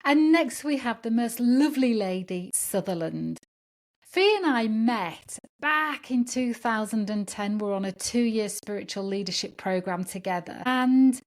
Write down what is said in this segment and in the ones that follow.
And next we have the most lovely lady, Sutherland. Fee and I met back in 2010. We're on a 2-year spiritual leadership program together. And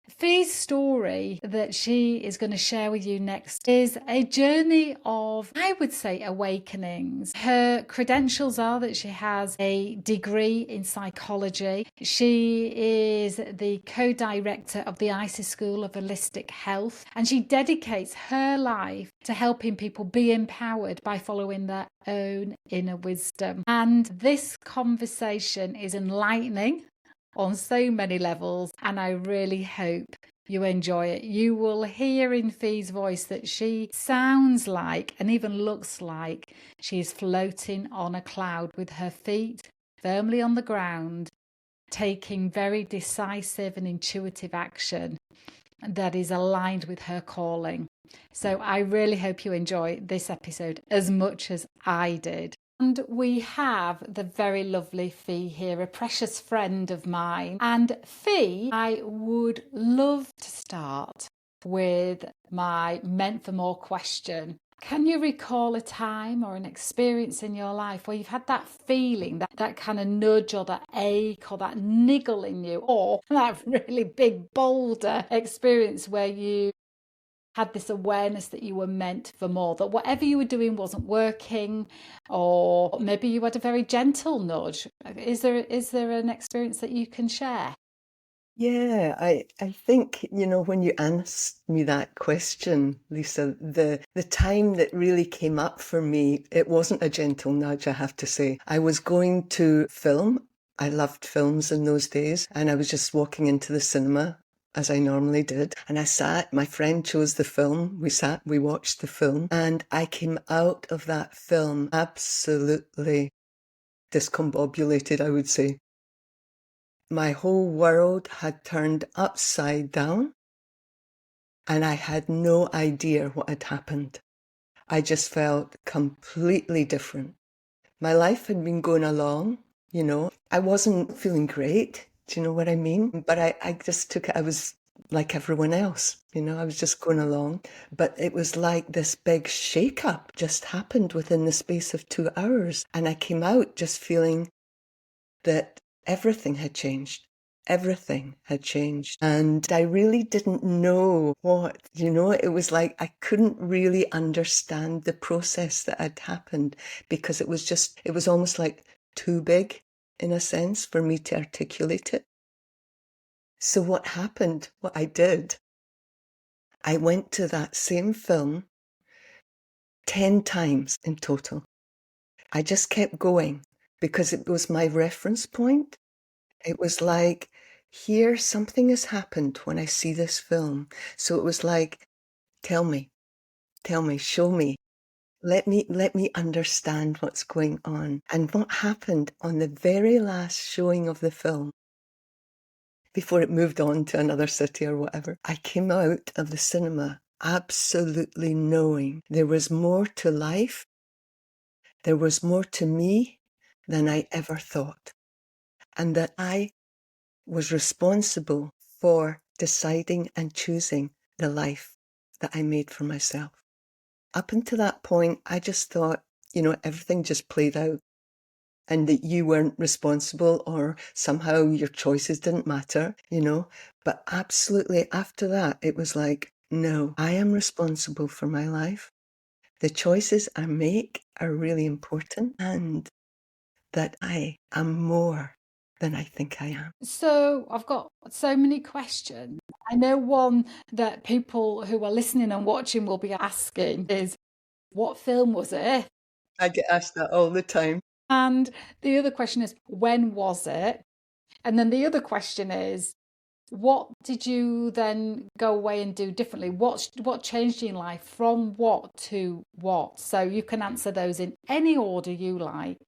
Fee's story that she is going to share with you next is a journey of, I would say, awakenings. Her credentials are that she has a degree in psychology. She is the co-director of the ISIS School of Holistic Health, and she dedicates her life to helping people be empowered by following their own inner wisdom. And this conversation is enlightening on so many levels, and I really hope you enjoy it. You will hear in Fee's voice that she sounds like and even looks like she's floating on a cloud with her feet firmly on the ground, taking very decisive and intuitive action that is aligned with her calling. So I really hope you enjoy this episode as much as I did. And we have the very lovely Fee here, a precious friend of mine. And Fee, I would love to start with my meant for more question. Can you recall a time or an experience in your life where you've had that feeling, that kind of nudge or that ache or that niggle in you, or that really big boulder experience where you had this awareness that you were meant for more, that whatever you were doing wasn't working, or maybe you had a very gentle nudge? Is there an experience that you can share? Yeah, I think, when you asked me that question, Lisa, the time that really came up for me, it wasn't a gentle nudge, I have to say. I was going to film. I loved films in those days, and I was just walking into the cinema as I normally did. And I sat, my friend chose the film. We sat, we watched the film, and I came out of that film absolutely discombobulated, I would say. My whole world had turned upside down, and I had no idea what had happened. I just felt completely different. My life had been going along, I wasn't feeling great. Do you know what I mean? But I just took it, I was like everyone else, I was just going along. But it was like this big shake-up just happened within the space of 2 hours. And I came out just feeling that everything had changed. Everything had changed. And I really didn't know what, it was like I couldn't really understand the process that had happened, because it was almost like too big in a sense for me to articulate it. So what happened, what I did, I went to that same film 10 times in total. I just kept going because it was my reference point. It was like, here, something has happened when I see this film. So it was like, tell me, show me, let me understand what's going on. And what happened on the very last showing of the film, before it moved on to another city or whatever, I came out of the cinema absolutely knowing there was more to life, there was more to me than I ever thought, and that I was responsible for deciding and choosing the life that I made for myself. Up until that point, I just thought, everything just played out, and that you weren't responsible, or somehow your choices didn't matter, But absolutely after that, it was like, no, I am responsible for my life. The choices I make are really important, and that I am more than I think I am. So I've got so many questions. I know one that people who are listening and watching will be asking is, what film was it? I get asked that all the time. And the other question is, when was it? And then the other question is, what did you then go away and do differently? What changed in life from what to what? So you can answer those in any order you like.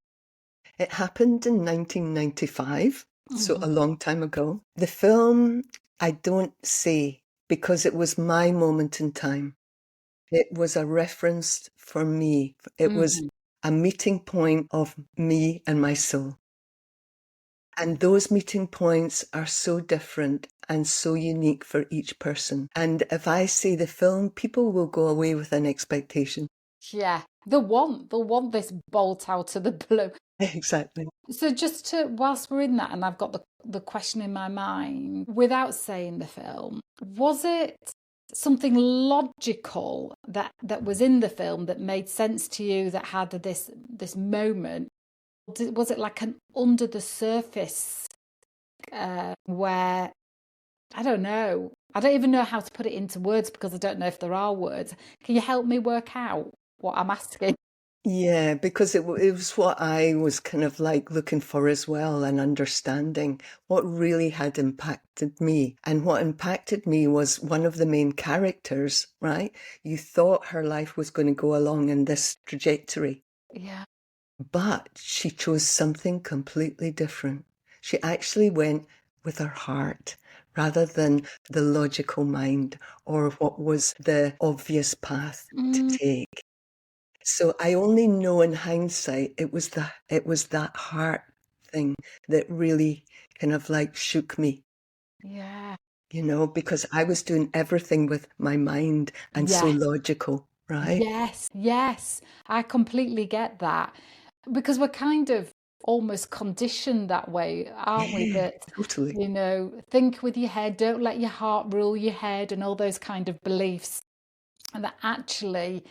It happened in 1995, so a Mhm. long time ago. The film, I don't say, because it was my moment in time. It was a reference for me. It was Mhm. a meeting point of me and my soul. And those meeting points are so different. and so unique for each person. And if I say the film, people will go away with an expectation. Yeah, they'll want this bolt out of the blue. Exactly. So just to, whilst we're in that, and I've got the question in my mind, without saying the film, was it something logical that was in the film that made sense to you, that had this moment? Was it like an under the surface where, I don't know, I don't even know how to put it into words because I don't know if there are words. Can you help me work out what I'm asking? Yeah, because it was what I was kind of like looking for as well, and understanding what really had impacted me. And what impacted me was one of the main characters, right? You thought her life was going to go along in this trajectory, Yeah. but she chose something completely different. She actually went with her heart rather than the logical mind or what was the obvious path to Mm, take. So I only know in hindsight it was that heart thing that really kind of like shook me, yeah. because I was doing everything with my mind and so Yes. logical, right? Yes. Yes. I completely get that. Because we're kind of almost conditioned that way, aren't we? Yeah, That, totally. think with your head, don't let your heart rule your head, and all those kind of beliefs, and that actually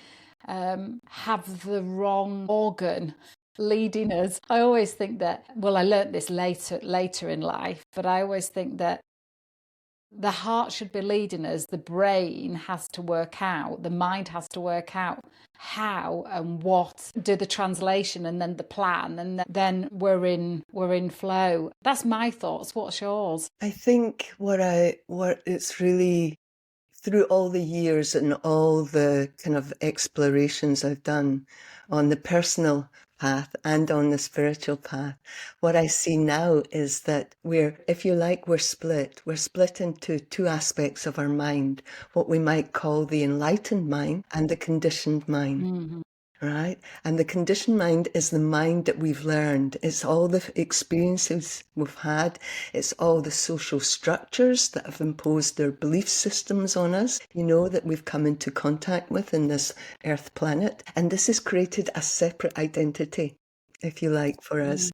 have the wrong organ leading us. I always think that, well, I learnt this later in life, but I always think that the heart should be leading us, the brain has to work out, the mind has to work out how and what, do the translation and then the plan, and then we're in flow. That's my thoughts. What's yours? I think what it's really through all the years and all the kind of explorations I've done on the personal path and on the spiritual path, what I see now is that if you like, we're split. We're split into two aspects of our mind, what we might call the enlightened mind and the conditioned mind. Mm-hmm. Right? And the conditioned mind is the mind that we've learned. It's all the experiences we've had. It's all the social structures that have imposed their belief systems on us, that we've come into contact with in this earth planet. And this has created a separate identity, if you like, for us.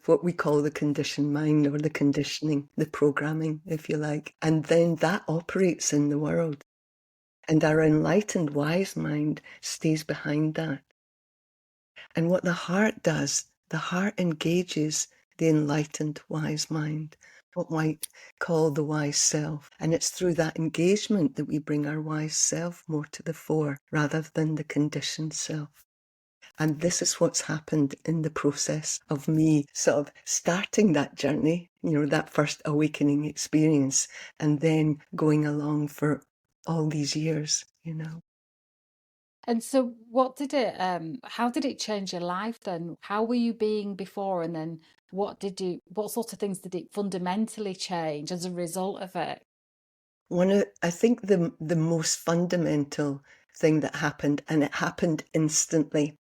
What we call the conditioned mind, or the conditioning, the programming, if you like. And then that operates in the world. And our enlightened, wise mind stays behind that. And what the heart does, the heart engages the enlightened, wise mind, what we might call the wise self. And it's through that engagement that we bring our wise self more to the fore rather than the conditioned self. And this is what's happened in the process of me sort of starting that journey, that first awakening experience, and then going along for all these years. And so how did it change your life then? How were you being before, and then what sort of things did it fundamentally change as a result of it? I think the most fundamental thing that happened, and it happened instantly,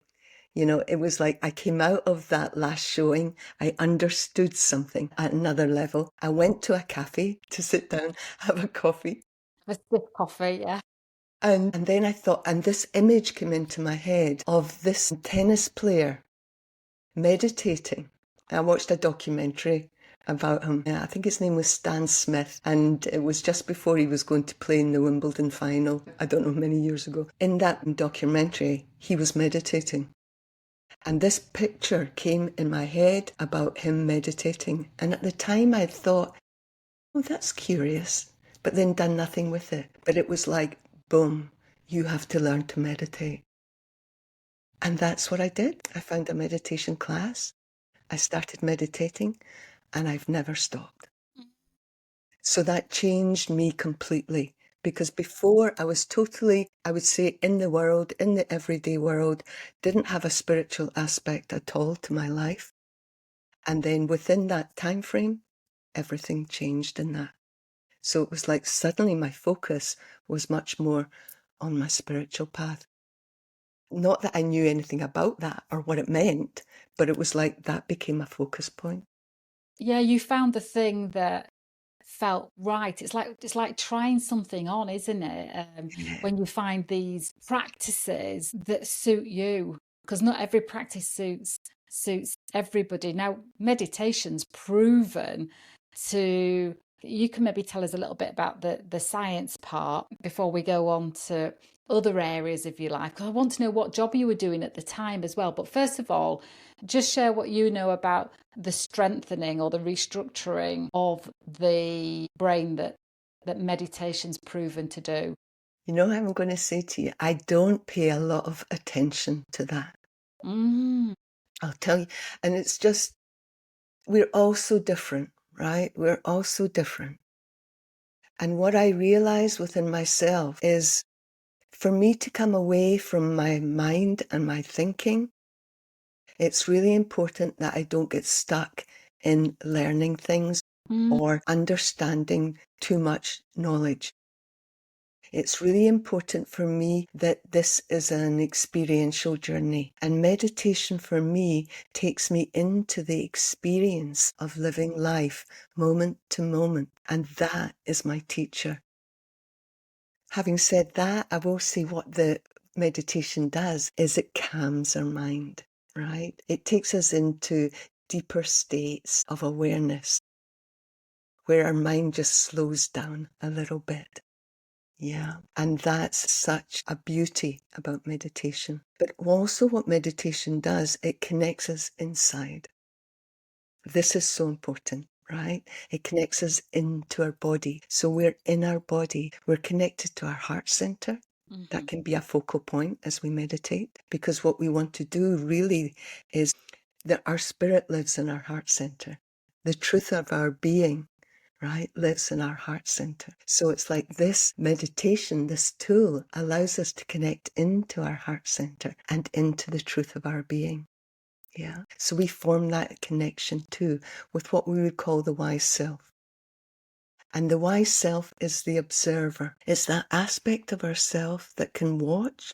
it was like I came out of that last showing, I understood something at another level. I went to a cafe to sit down, have a coffee. A stiff coffee, yeah. And then I thought, and this image came into my head of this tennis player meditating. I watched a documentary about him. I think his name was Stan Smith, and it was just before he was going to play in the Wimbledon final, I don't know, many years ago. In that documentary, he was meditating. And this picture came in my head about him meditating. And at the time I thought, oh, that's curious, but then done nothing with it. But it was like, boom, you have to learn to meditate. And that's what I did. I found a meditation class. I started meditating, and I've never stopped. So that changed me completely, because before I was totally, I would say, in the world, in the everyday world, didn't have a spiritual aspect at all to my life. And then within that time frame, everything changed in that. So it was like suddenly my focus was much more on my spiritual path. Not that I knew anything about that or what it meant, but it was like that became a focus point. Yeah, you found the thing that felt right. It's like trying something on, isn't it? Yeah. When you find these practices that suit you, because not every practice suits everybody. Now, meditation's proven to. You can maybe tell us a little bit about the science part before we go on to other areas, if you like. I want to know what job you were doing at the time as well. But first of all, just share what you know about the strengthening or the restructuring of the brain that meditation's proven to do. You know, I'm going to say to you, I don't pay a lot of attention to that. Mm. I'll tell you. And it's just, we're all so different, right? We're all so different. And what I realize within myself is, for me to come away from my mind and my thinking, it's really important that I don't get stuck in learning things or understanding too much knowledge. It's really important for me that this is an experiential journey, and meditation for me takes me into the experience of living life moment to moment, and that is my teacher. Having said that, I will say what the meditation does is it calms our mind, right? It takes us into deeper states of awareness where our mind just slows down a little bit. Yeah, and that's such a beauty about meditation. But also what meditation does, it connects us inside. This is so important, right? It connects us into our body. So we're in our body. We're connected to our heart center. Mm-hmm. That can be a focal point as we meditate, because what we want to do really is that our spirit lives in our heart center. The truth of our being, right, lives in our heart center. So it's like this meditation, this tool allows us to connect into our heart center and into the truth of our being. Yeah. So we form that connection too with what we would call the wise self. And the wise self is the observer. It's that aspect of ourself that can watch,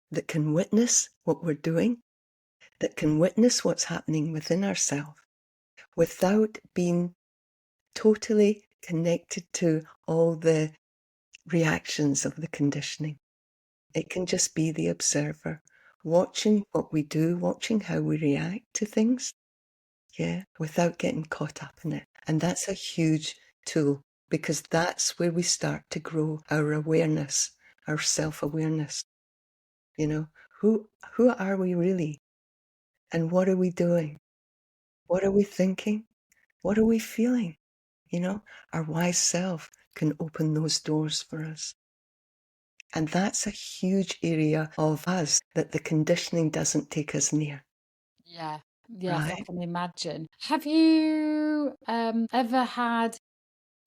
that can witness what we're doing, that can witness what's happening within ourselves without being totally connected to all the reactions of the conditioning. It can just be the observer, watching what we do, watching how we react to things, yeah, without getting caught up in it. And that's a huge tool, because that's where we start to grow our awareness, our self-awareness. You know, who are we really? And what are we doing? What are we thinking? What are we feeling? You know, our wise self can open those doors for us. And that's a huge area of us that the conditioning doesn't take us near. Yeah. Yes, I Right? can imagine. Have you ever had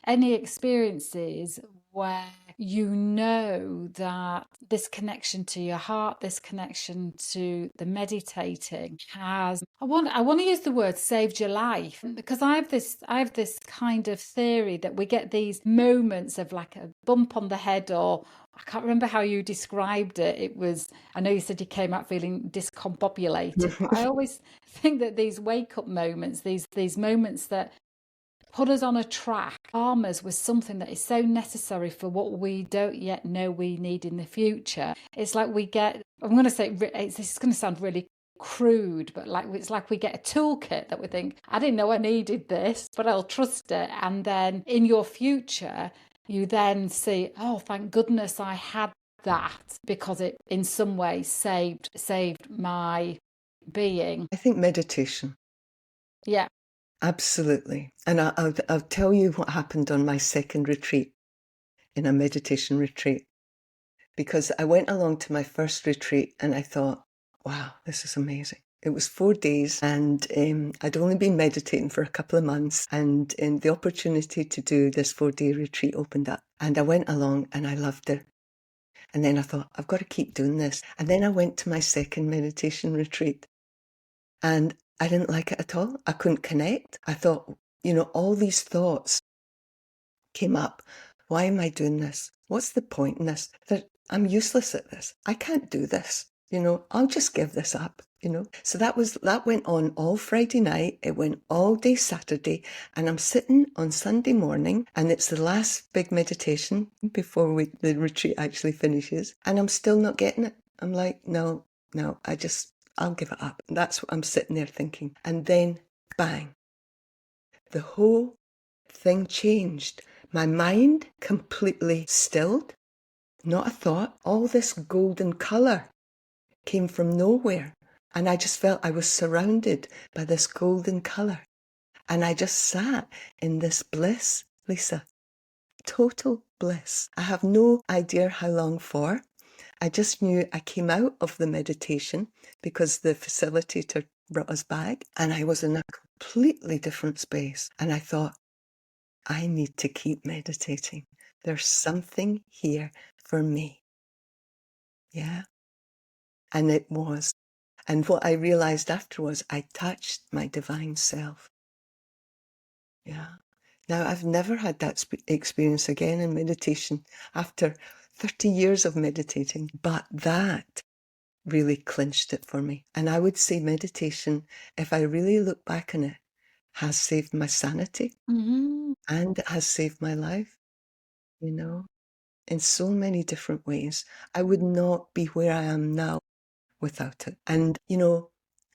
any experiences where you know that this connection to your heart, this connection to the meditating has, I want to use the word saved your life, because I have this kind of theory that we get these moments of like a bump on the head, or I can't remember how you described it. It was, I know you said you came out feeling discombobulated, but I always think that these wake up moments, these moments that put us on a track, arm us with something that is so necessary for what we don't yet know we need in the future. It's like we get, I'm going to say, this is going to sound really crude, but like it's like we get a toolkit that we think, I didn't know I needed this, but I'll trust it. And then in your future, you then see, oh, thank goodness I had that, because it in some way saved my being. I think meditation. Yeah. Absolutely. And I'll tell you what happened on my second retreat, in a meditation retreat, because I went along to my first retreat and I thought, wow, this is amazing. It was 4 days, and I'd only been meditating for a couple of months, and the opportunity to do this 4-day retreat opened up, and I went along and I loved it. And then I thought, I've got to keep doing this. And then I went to my second meditation retreat, and I didn't like it at all. I couldn't connect. I thought, you know, all these thoughts came up. Why am I doing this? What's the point in this? That I'm useless at this. I can't do this. You know, I'll just give this up. So that went on all Friday night. It went all day Saturday, and I'm sitting on Sunday morning, and it's the last big meditation before the retreat actually finishes, and I'm still not getting it. I'm like, no, I'll give it up. And that's what I'm sitting there thinking. And then, bang, the whole thing changed. My mind completely stilled, not a thought. All this golden colour came from nowhere. And I just felt I was surrounded by this golden colour. And I just sat in this bliss, Lisa. Total bliss. I have no idea how long for. I just knew I came out of the meditation because the facilitator brought us back, and I was in a completely different space. And I thought, I need to keep meditating. There's something here for me. Yeah. And it was. And what I realized afterwards, I touched my divine self. Yeah. Now, I've never had that experience again in meditation after 30 years of meditating, but that really clinched it for me. And I would say meditation, if I really look back on it, has saved my sanity and it has saved my life, in so many different ways. I would not be where I am now without it. And,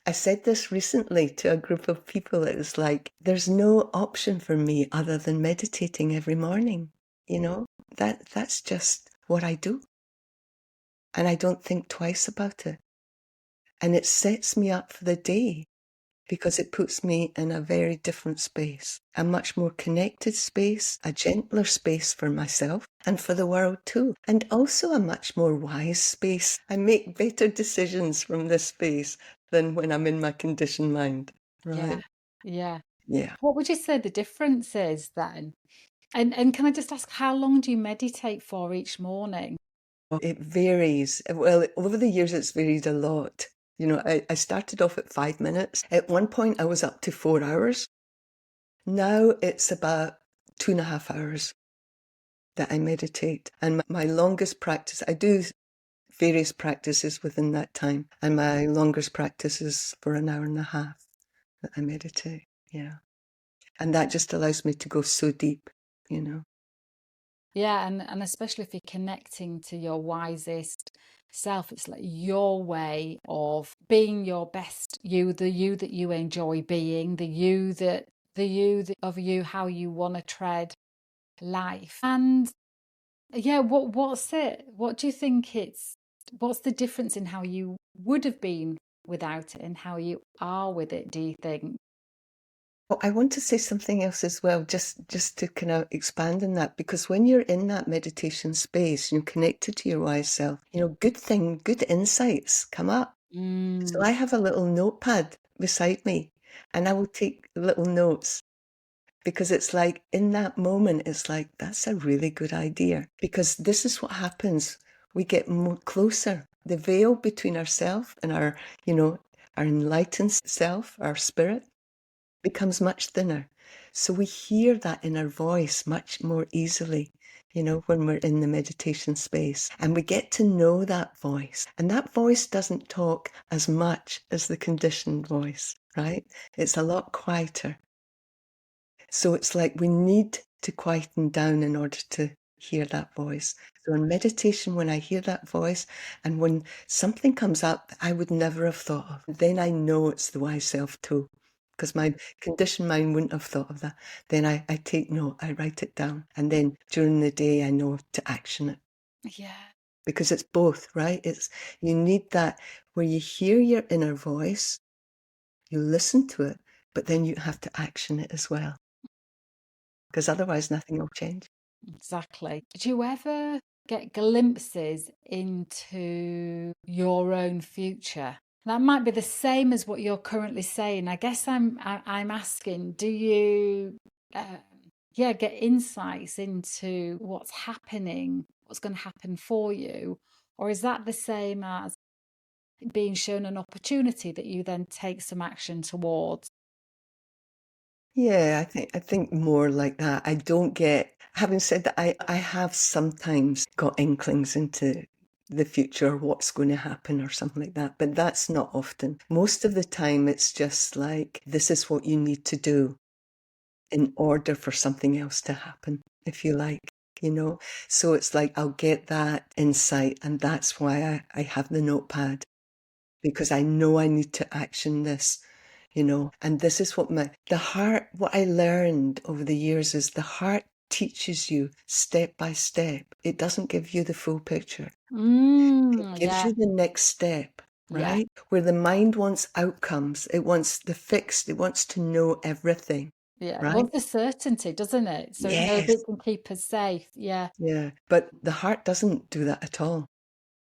I said this recently to a group of people. It was like, there's no option for me other than meditating every morning. That's just what I do. And I don't think twice about it. And it sets me up for the day because it puts me in a very different space, a much more connected space, a gentler space for myself and for the world too, and also a much more wise space. I make better decisions from this space than when I'm in my conditioned mind, right? Yeah. Yeah. What would you say the difference is then? And can I just ask, how long do you meditate for each morning? It varies. Well, over the years, it's varied a lot. I started off at 5 minutes. At one point, I was up to 4 hours. Now it's about 2.5 hours that I meditate. And my longest practice, I do various practices within that time. And my longest practice is for an hour and a half that I meditate. Yeah. And that just allows me to go so deep. Yeah, and especially if you're connecting to your wisest self, it's like your way of being your best you, the you that you enjoy being, of you, how you want to tread life. And yeah, what's it? What do you think what's the difference in how you would have been without it and how you are with it, do you think? Well, I want to say something else as well, just to kind of expand on that, because when you're in that meditation space, you're connected to your wise self, good insights come up. So I have a little notepad beside me, and I will take little notes because it's like in that moment, it's like, that's a really good idea, because this is what happens. We get more closer. The veil between ourself and our enlightened self, our spirit, becomes much thinner. So we hear that inner voice much more easily, when we're in the meditation space. And we get to know that voice. And that voice doesn't talk as much as the conditioned voice, right? It's a lot quieter. So it's like we need to quieten down in order to hear that voice. So in meditation, when I hear that voice and when something comes up that I would never have thought of, then I know it's the wise self too, because my conditioned mind wouldn't have thought of that. Then I take note, I write it down. And then during the day, I know to action it. Yeah. Because it's both, right? You need that where you hear your inner voice, you listen to it, but then you have to action it as well. Because otherwise nothing will change. Exactly. Did you ever get glimpses into your own future? That might be the same as what you're currently saying. I guess I'm asking, do you get insights into what's happening, what's going to happen for you? Or is that the same as being shown an opportunity that you then take some action towards? Yeah, I think more like that. I don't get, having said that, I have sometimes got inklings into, the future, what's going to happen or something like that. But that's not often. Most of the time, it's just like, this is what you need to do in order for something else to happen, if you like, So it's like, I'll get that insight, and that's why I have the notepad, because I know I need to action this, and this is what what I learned over the years is the heart teaches you step by step. It doesn't give you the full picture. It gives Yeah. you the next step, Yeah. right? Where the mind wants outcomes, it wants the fixed, it wants to know everything, Yeah. right? Well, the certainty, doesn't it? So it knows Yes. it can keep us safe. Yeah. Yeah. But the heart doesn't do that at all.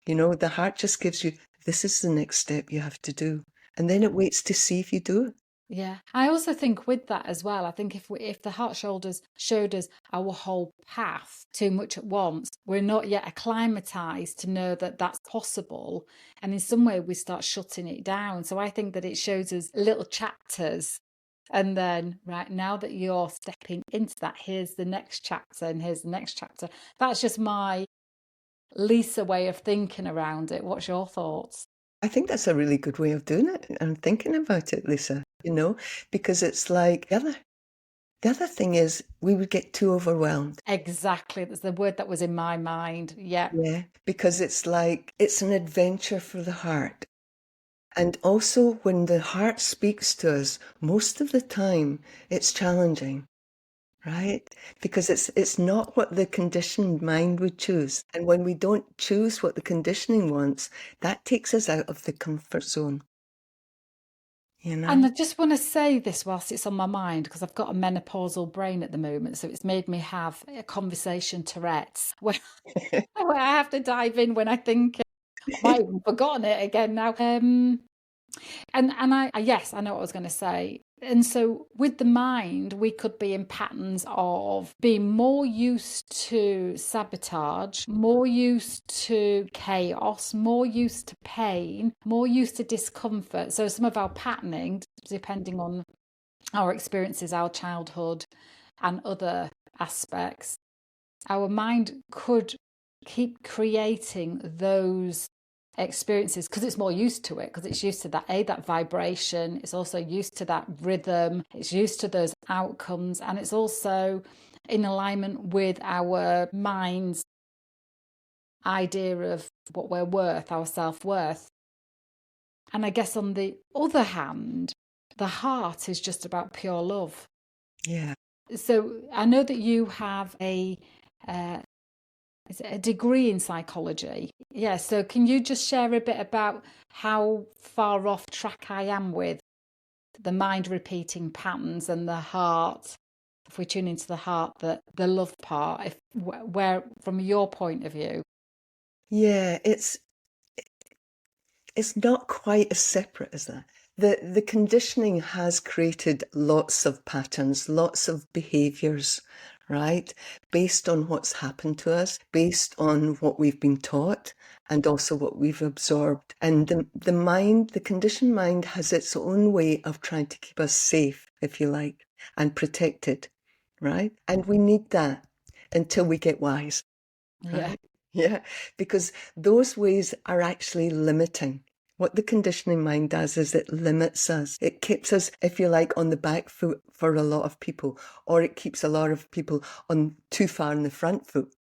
The heart just gives you, this is the next step you have to do. And then it waits to see if you do it. Yeah. I also think with that as well, I think if the heart shoulders showed us our whole path too much at once, we're not yet acclimatized to know that that's possible. And in some way we start shutting it down. So I think that it shows us little chapters. And then, right, now that you're stepping into that, here's the next chapter and here's the next chapter. That's just my Lisa way of thinking around it. What's your thoughts? I think that's a really good way of doing it and thinking about it, Lisa, because it's like the other thing is we would get too overwhelmed. Exactly. That's the word that was in my mind. Yeah. Yeah. Because it's like, it's an adventure for the heart. And also when the heart speaks to us, most of the time it's challenging. Right? Because it's not what the conditioned mind would choose. And when we don't choose what the conditioning wants, that takes us out of the comfort zone. And I just want to say this whilst it's on my mind, because I've got a menopausal brain at the moment. So it's made me have a conversation Tourette's where I have to dive in when I think I might have forgotten it again now. And yes, I know what I was going to say. And so with the mind, we could be in patterns of being more used to sabotage, more used to chaos, more used to pain, more used to discomfort. So some of our patterning, depending on our experiences, our childhood, and other aspects, our mind could keep creating those experiences because it's more used to it, because it's used to that vibration, it's also used to that rhythm, it's used to those outcomes, and it's also in alignment with our mind's idea of what we're worth, our self-worth. And I guess on the other hand, the heart is just about pure love. Yeah. So I know that you have uh, is it a degree in psychology? Yeah, so can you just share a bit about how far off track I am with the mind repeating patterns and the heart? If we tune into the heart, the love part, if where from your point of view. Yeah, it's not quite as separate as that. The conditioning has created lots of patterns, lots of behaviors, right? Based on what's happened to us, based on what we've been taught, and also what we've absorbed. And the conditioned mind has its own way of trying to keep us safe, if you like, and protected, right? And we need that until we get wise, Yeah. right? Yeah, because those ways are actually limiting. What the conditioning mind does is it limits us. It keeps us, if you like, on the back foot for a lot of people, or it keeps a lot of people on too far in the front foot,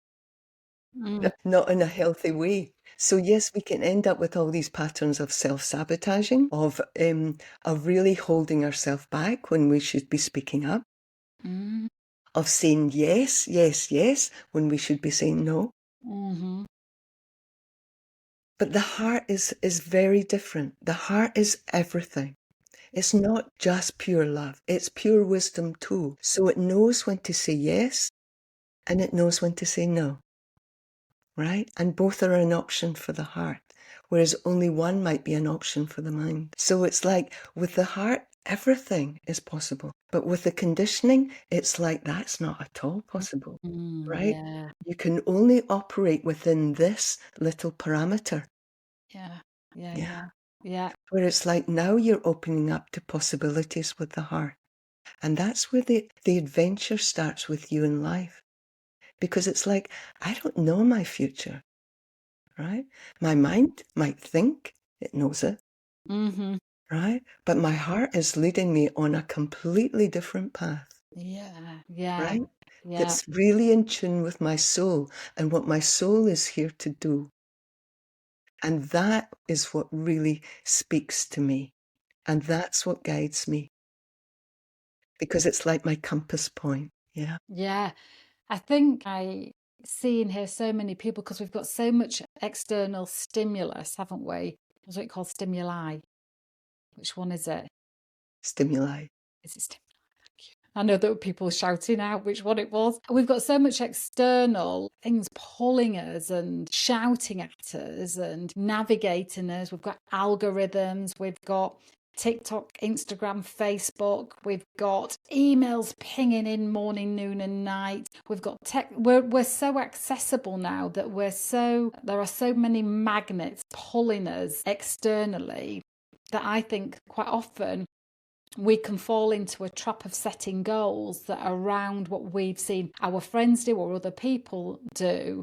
not in a healthy way. So yes, we can end up with all these patterns of self-sabotaging, of really holding ourselves back when we should be speaking up, Mm. of saying yes, yes, yes, when we should be saying no. Mm-hmm. But the heart is very different. The heart is everything. It's not just pure love. It's pure wisdom too. So it knows when to say yes and it knows when to say no, right? And both are an option for the heart, whereas only one might be an option for the mind. So it's like with the heart, everything is possible. But with the conditioning, it's like that's not at all possible, right? Yeah. You can only operate within this little parameter. Yeah. Yeah. Yeah. Yeah. Yeah. Where it's like now you're opening up to possibilities with the heart. And that's where the adventure starts with you in life. Because it's like, I don't know my future. right? My mind might think it knows it, Mm-hmm. right? But my heart is leading me on a completely different path, Yeah. Yeah. right? Yeah. That's really in tune with my soul and what my soul is here to do. And that is what really speaks to me. And that's what guides me, because it's like my compass point. Yeah. Yeah. I think I see and hear so many people because we've got so much external stimulus, haven't we? What's it called? Stimuli. Which one is it? Stimuli. Is it stimuli? I know there were people shouting out which one it was. We've got so much external things pulling us and shouting at us and navigating us. We've got algorithms, we've got TikTok, Instagram, Facebook, we've got emails pinging in morning, noon, and night. We've got tech. We're so accessible now that there are so many magnets pulling us externally that I think quite often we can fall into a trap of setting goals that are around what we've seen our friends do or other people do,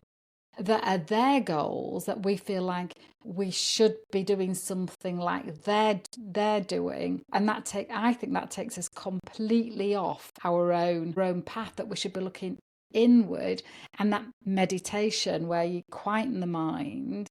that are their goals, that we feel like we should be doing something like they're doing, and I think that takes us completely off our own path, that we should be looking inward. And that meditation where you quieten the mind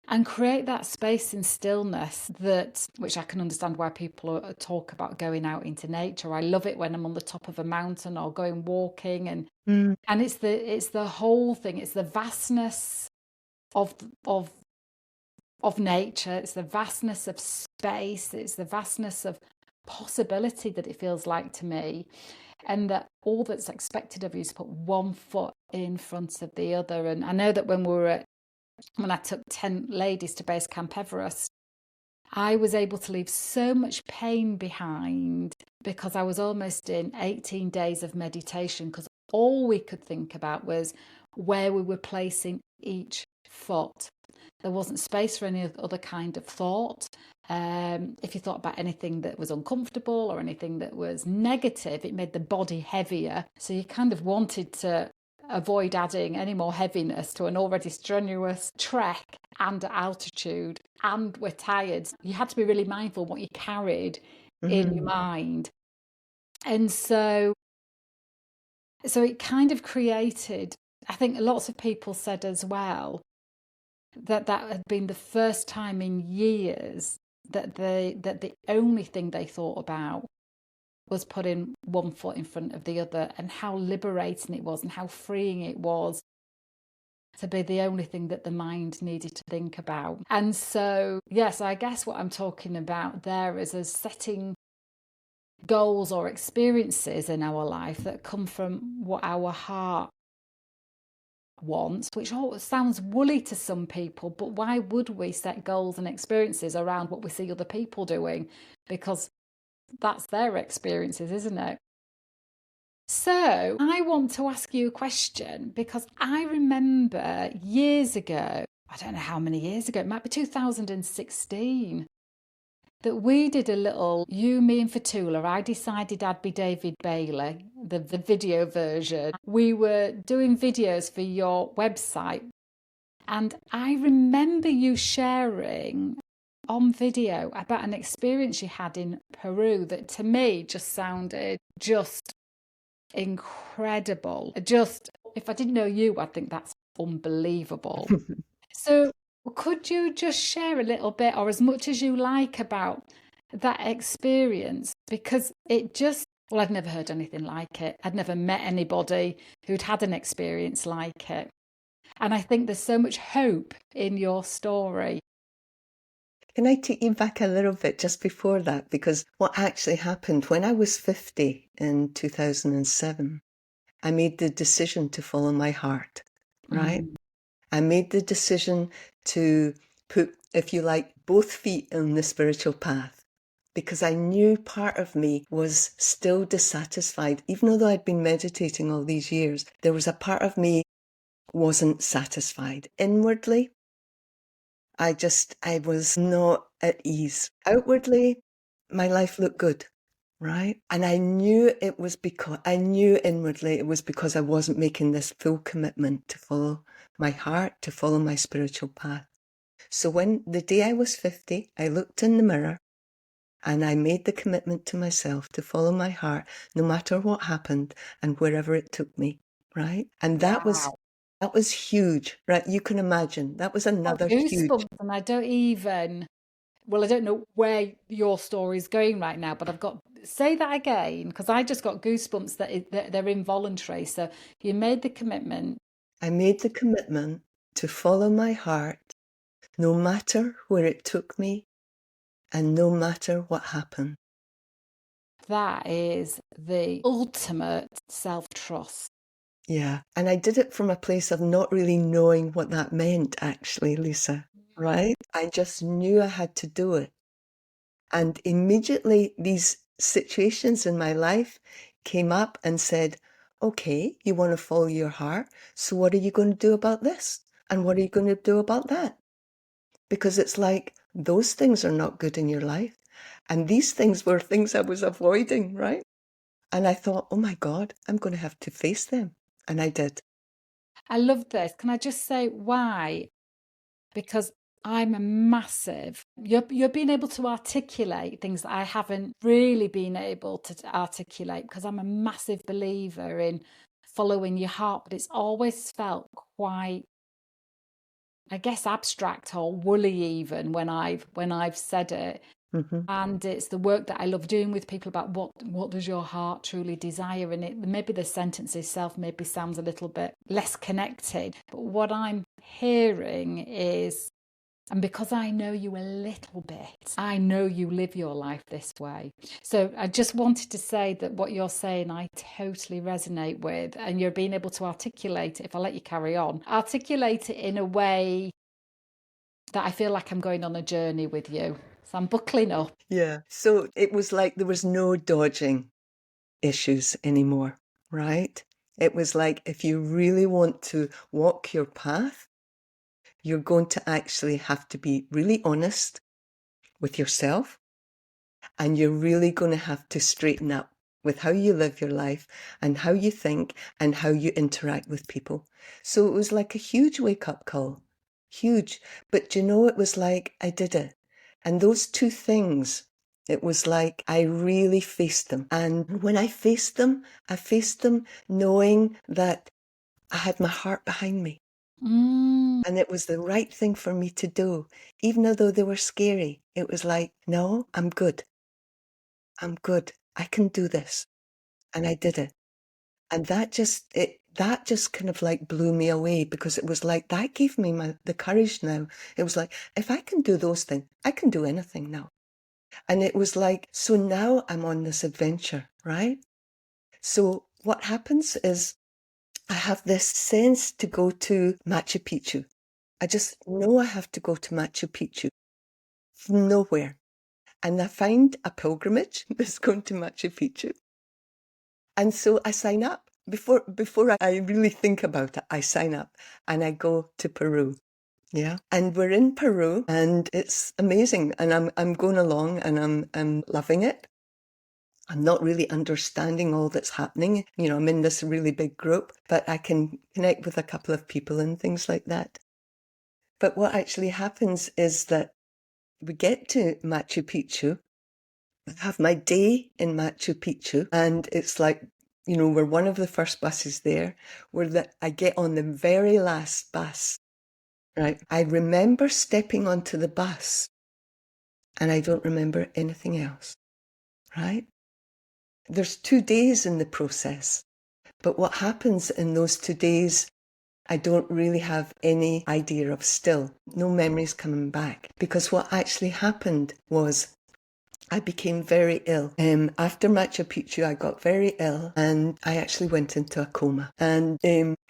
and create that space in stillness, that which I can understand why people talk about going out into nature. I love it when I'm on the top of a mountain or going walking, and it's the whole thing. It's the vastness of of of nature. It's the vastness of space. It's the vastness of possibility that it feels like to me, and that all that's expected of you is to put one foot in front of the other. And I know that when I took 10 ladies to Base Camp Everest, I was able to leave so much pain behind because I was almost in 18 days of meditation, because all we could think about was where we were placing each foot. There wasn't space for any other kind of thought. If you thought about anything that was uncomfortable or anything that was negative, it made the body heavier. So you kind of wanted to avoid adding any more heaviness to an already strenuous trek and altitude, and we're tired. You had to be really mindful what you carried in your mind. And so it kind of created, I think lots of people said as well, that had been the first time in years that the only thing they thought about was putting one foot in front of the other, and how liberating it was and how freeing it was to be the only thing that the mind needed to think about. And so, yes, I guess what I'm talking about there is us setting goals or experiences in our life that come from what our heart wants, which sounds woolly to some people, but why would we set goals and experiences around what we see other people doing? Because that's their experiences, isn't it? So I want to ask you a question, because I remember years ago, I don't know how many years ago, it might be 2016, that we did a little, you, me and Fatula. I decided I'd be David Bailey, the video version. We were doing videos for your website, and I remember you sharing on video about an experience you had in Peru that to me just sounded just incredible. Just, if I didn't know you, I'd think that's unbelievable. So could you just share a little bit, or as much as you like, about that experience? Because well, I'd never heard anything like it. I'd never met anybody who'd had an experience like it. And I think there's so much hope in your story. Can I take you back a little bit just before that? Because what actually happened when I was 50 in 2007, I made the decision to follow my heart, right? I made the decision to put, if you like, both feet on the spiritual path, because I knew part of me was still dissatisfied. Even though I'd been meditating all these years, there was a part of me wasn't satisfied inwardly. I was not at ease. Outwardly, my life looked good, right? And I knew inwardly it was because I wasn't making this full commitment to follow my heart to follow my spiritual path. So when the day I was 50, I looked in the mirror and I made the commitment to myself to follow my heart, no matter what happened and wherever it took me, right? And that was huge, right? You can imagine that was another huge. Goosebumps, and I don't know where your story's going right now, but say that again, because I just got goosebumps that they're involuntary. So you made the commitment. I made the commitment to follow my heart, no matter where it took me and no matter what happened. That is the ultimate self-trust. Yeah. And I did it from a place of not really knowing what that meant, actually, Lisa, right? I just knew I had to do it. And immediately these situations in my life came up and said, okay, you want to follow your heart. So what are you going to do about this? And what are you going to do about that? Because it's like those things are not good in your life. And these things were things I was avoiding, right? And I thought, oh my God, I'm going to have to face them. And I did. I love this. Can I just say why? Because I'm a massive, you're being able to articulate things that I haven't really been able to articulate, because I'm a massive believer in following your heart, but it's always felt quite, I guess, abstract or woolly even when I've said it. Mm-hmm. And it's the work that I love doing with people about what does your heart truly desire. And it maybe the sentence itself maybe sounds a little bit less connected. But what I'm hearing is, and because I know you a little bit, I know you live your life this way. So I just wanted to say that what you're saying, I totally resonate with. And you're being able to articulate it, if I let you carry on, articulate it in a way that I feel like I'm going on a journey with you. So I'm buckling up. Yeah. So it was like there was no dodging issues anymore, right? It was like if you really want to walk your path, you're going to actually have to be really honest with yourself, and you're really going to have to straighten up with how you live your life and how you think and how you interact with people. So it was like a huge wake-up call. Huge. But you know, it was like I did it. And those two things, it was like I really faced them. And when I faced them knowing that I had my heart behind me. And it was the right thing for me to do. Even though they were scary, it was like, no, I'm good. I'm good. I can do this. And I did it. And that just kind of like blew me away, because it was like, that gave me the courage now. It was like, if I can do those things, I can do anything now. And it was like, so now I'm on this adventure, right? So what happens is I have this sense to go to Machu Picchu. I just know I have to go to Machu Picchu from nowhere. And I find a pilgrimage that's going to Machu Picchu. And so I sign up. Before I really think about it, I sign up and I go to Peru. Yeah. And we're in Peru and it's amazing. And I'm going along and I'm loving it. I'm not really understanding all that's happening. You know, I'm in this really big group, but I can connect with a couple of people and things like that. But what actually happens is that we get to Machu Picchu. I have my day in Machu Picchu, and it's like, you know, we're one of the first buses there. I get on the very last bus, right? I remember stepping onto the bus, and I don't remember anything else, right? There's 2 days in the process, but what happens in those 2 days, I don't really have any idea of still. No memories coming back, because what actually happened was I became very ill. After Machu Picchu, I got very ill and I actually went into a coma. And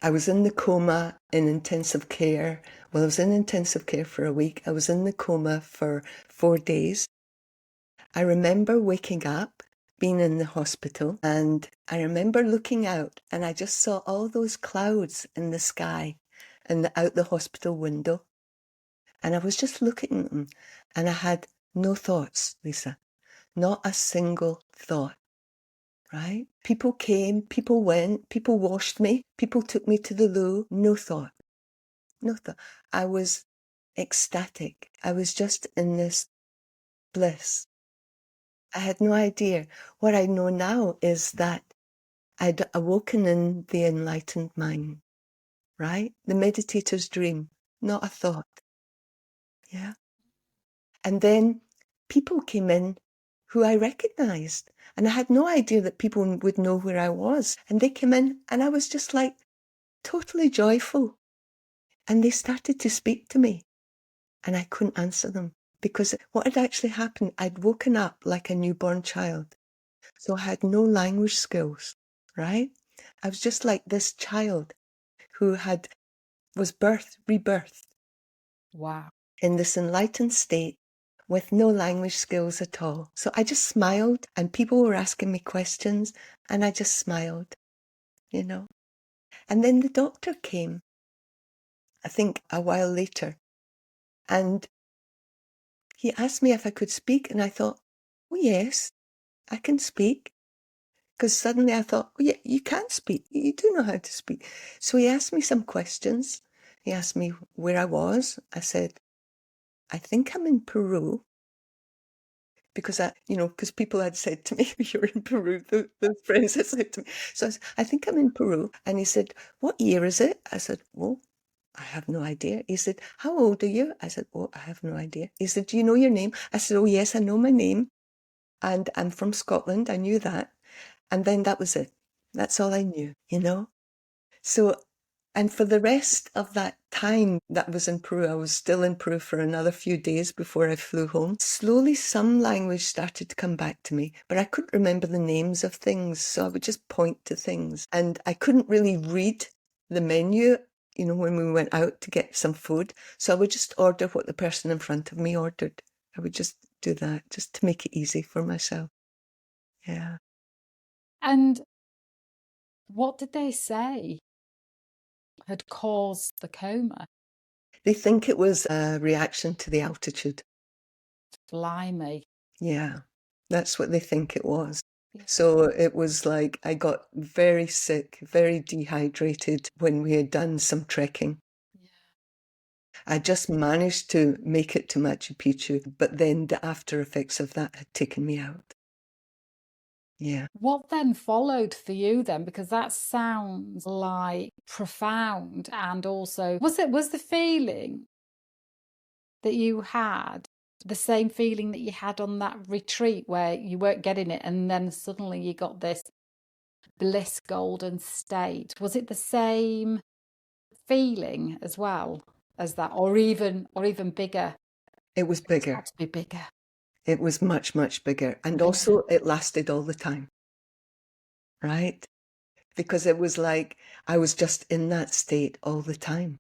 I was in the coma in intensive care. Well, I was in intensive care for a week. I was in the coma for 4 days. I remember waking up, being in the hospital, and I remember looking out and I just saw all those clouds in the sky and out the hospital window. And I was just looking at them and I had no thoughts, Lisa. Not a single thought, right? People came, people went, people washed me, people took me to the loo, no thought. no thought. I was ecstatic. I was just in this bliss. I had no idea. What I know now is that I'd awoken in the enlightened mind, right? The meditator's dream, not a thought. Yeah. And then people came in who I recognized. And I had no idea that people would know where I was. And they came in and I was just like totally joyful. And they started to speak to me and I couldn't answer them because what had actually happened, I'd woken up like a newborn child. So I had no language skills, right? I was just like this child who was rebirthed Wow. in this enlightened state with no language skills at all. So I just smiled and people were asking me questions and I just smiled, you know. And then the doctor came, I think a while later, and he asked me if I could speak and I thought, oh yes, I can speak. Because suddenly I thought, oh yeah, you can speak. You do know how to speak. So he asked me some questions. He asked me where I was. I said, I think I'm in Peru. Because because people had said to me, you're in Peru, the friends had said to me. So I think I'm in Peru. And he said, what year is it? I said, well, I have no idea. He said, how old are you? I said, oh, I have no idea. He said, do you know your name? I said, oh yes, I know my name. And I'm from Scotland. I knew that. And then that was it. That's all I knew, So, and for the rest of that time that was in Peru, I was still in Peru for another few days before I flew home. Slowly, some language started to come back to me, but I couldn't remember the names of things. So I would just point to things. And I couldn't really read the menu, when we went out to get some food. So I would just order what the person in front of me ordered. I would just do that just to make it easy for myself. Yeah. And what did they say had caused the coma? They think it was a reaction to the altitude. Blimey. Yeah, that's what they think it was. Yeah. So it was like I got very sick, very dehydrated when we had done some trekking. I just managed to make it to Machu Picchu, but then the after effects of that had taken me out. Yeah. What then followed for you then? Because that sounds like profound, and also was the feeling that you had the same feeling that you had on that retreat where you weren't getting it and then suddenly you got this bliss golden state? Was it the same feeling as well as that, or even bigger? It was It bigger. had to be bigger. It was much, much bigger. And Yeah. also it lasted all the time, right? Because it was like I was just in that state all the time.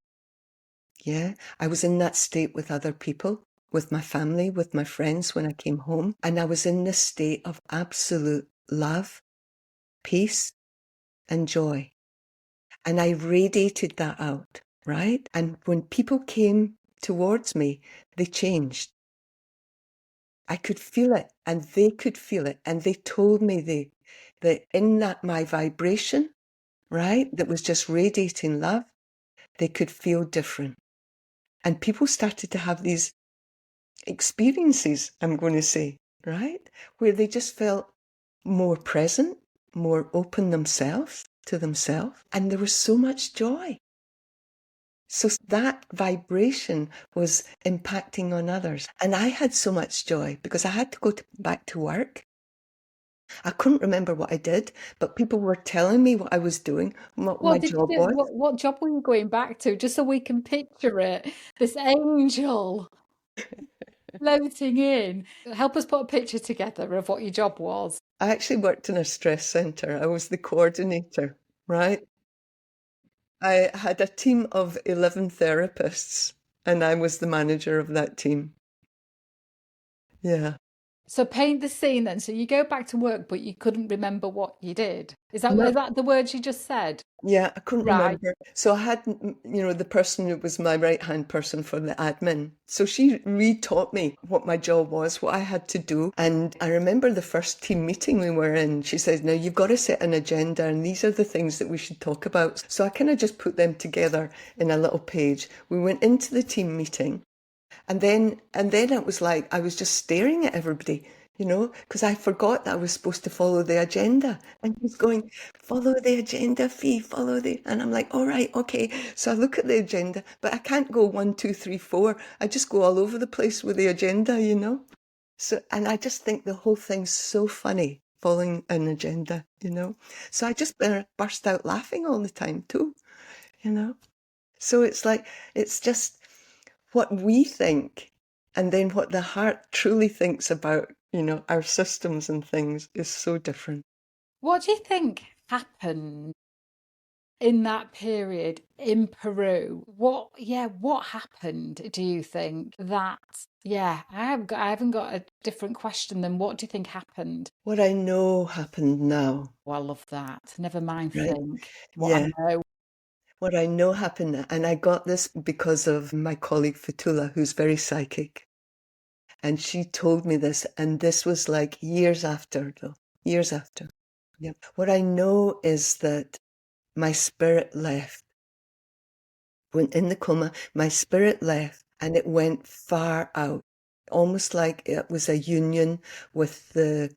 Yeah, I was in that state with other people, with my family, with my friends when I came home. And I was in this state of absolute love, peace, and joy. And I radiated that out, right? And when people came towards me, they changed. I could feel it and they could feel it. And they told me that in that my vibration, right, that was just radiating love, they could feel different. And people started to have these experiences, I'm going to say, right? Where they just felt more present, more open to themselves, and there was so much joy. So that vibration was impacting on others. And I had so much joy because I had to go back to work. I couldn't remember what I did, but people were telling me what I was doing, what What my did you job do? was. What job were you going back to? Just so we can picture it. This angel floating in. Help us put a picture together of what your job was. I actually worked in a stress center. I was the coordinator, right? I had a team of 11 therapists and I was the manager of that team. Yeah. So paint the scene then. So you go back to work, but you couldn't remember what you did. Is No, that the words you just said? yeah, I couldn't Right. remember. So I had, the person who was my right-hand person for the admin. So she re-taught me what my job was, what I had to do. And I remember the first team meeting we were in, she says, now you've got to set an agenda and these are the things that we should talk about. So I kind of just put them together in a little page. We went into the team meeting and then it was like I was just staring at everybody, because I forgot that I was supposed to follow the agenda. And he's going, follow the agenda, Fee, follow the. And I'm like, all right, okay. So I look at the agenda, but I can't go 1, 2, 3, 4. I just go all over the place with the agenda. So, and I just think the whole thing's so funny, following an agenda. So I just burst out laughing all the time too. So it's like, it's just what we think and then what the heart truly thinks about, our systems and things is so different. What do you think happened in that period in Peru? What happened, do you think that, I haven't got a different question than what do you think happened? What I know happened now, Oh, I love that. Never mind right? think what I Yeah. know. What I know happened, and I got this because of my colleague Fatula, who's very psychic. And she told me this, and this was like years after, though. Years after. Yeah. What I know is that my spirit left. When in the coma, my spirit left and it went far out, almost like it was a union with the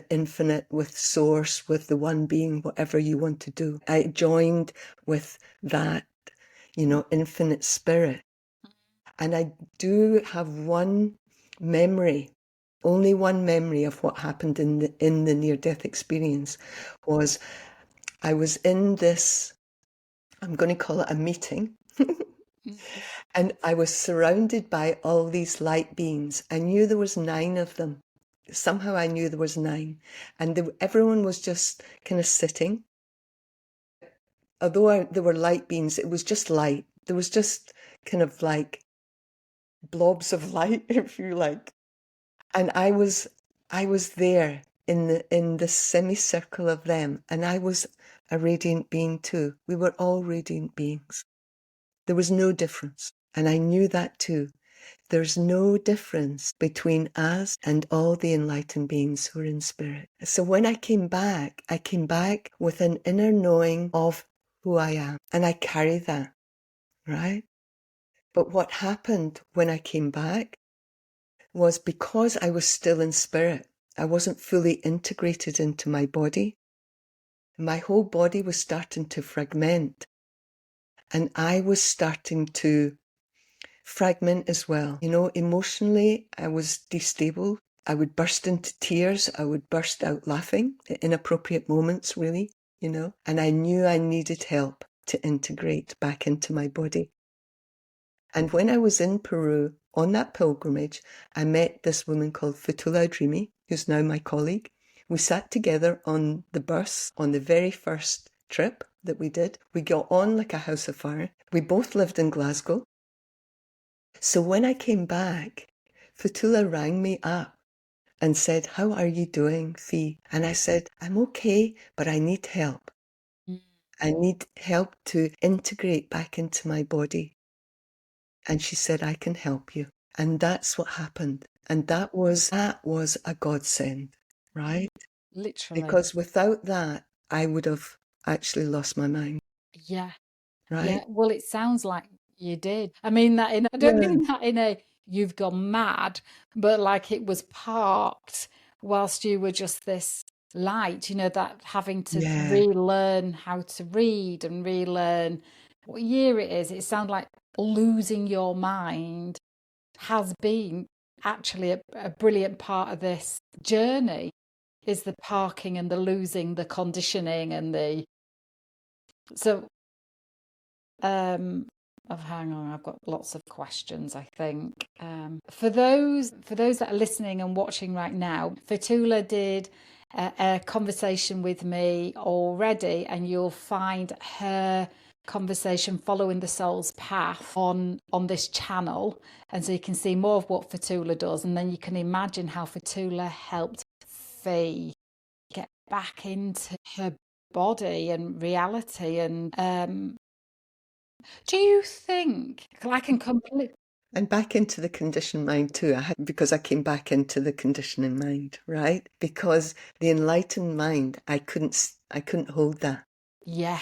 infinite, with source, with the one being, whatever you want to do. I joined with that, infinite spirit. And I do have one memory, only one memory of what happened in the near-death experience was I was in this, I'm going to call it a meeting. And I was surrounded by all these light beings. I knew there was 9 of them. Somehow I knew there was 9. And everyone was just kind of sitting. Although there were light beings, it was just light. There was just kind of like blobs of light, if you like. And I was there in the semicircle of them. And I was a radiant being too. We were all radiant beings. There was no difference. And I knew that too. There's no difference between us and all the enlightened beings who are in spirit. So when I came back with an inner knowing of who I am. And I carry that, right? But what happened when I came back was because I was still in spirit, I wasn't fully integrated into my body. My whole body was starting to fragment. And I was starting to fragment as well. Emotionally, I was destable. I would burst into tears. I would burst out laughing at inappropriate moments, really, and I knew I needed help to integrate back into my body. And when I was in Peru on that pilgrimage, I met this woman called Futula Dreamy, who's now my colleague. We sat together on the bus on the very first trip that we did. We got on like a house of fire. We both lived in Glasgow. So when I came back, Fatula rang me up and said, how are you doing, Fee? And I said, I'm okay, but I need help. I need help to integrate back into my body. And she said, I can help you. And that's what happened. And that was a godsend, right? Literally. Because without that, I would have actually lost my mind. Yeah. Right? Yeah. Well, it sounds like you did. I mean I don't mean that in a you've gone mad, but like it was parked whilst you were just this light, that having to Yeah. relearn how to read and relearn what year it is. It sounds like losing your mind has been actually a brilliant part of this journey, is the parking and the losing, the conditioning and the so hang on, I've got lots of questions, I think. For those that are listening and watching right now, Fatula did a conversation with me already, and you'll find her conversation Following the Soul's Path on this channel, and so you can see more of what Fetula does, and then you can imagine how Fetula helped Fee get back into her body and reality. And do you think I can completely... And back into the conditioned mind too, because I came back into the conditioning mind, right? Because the enlightened mind, I couldn't hold that. Yeah.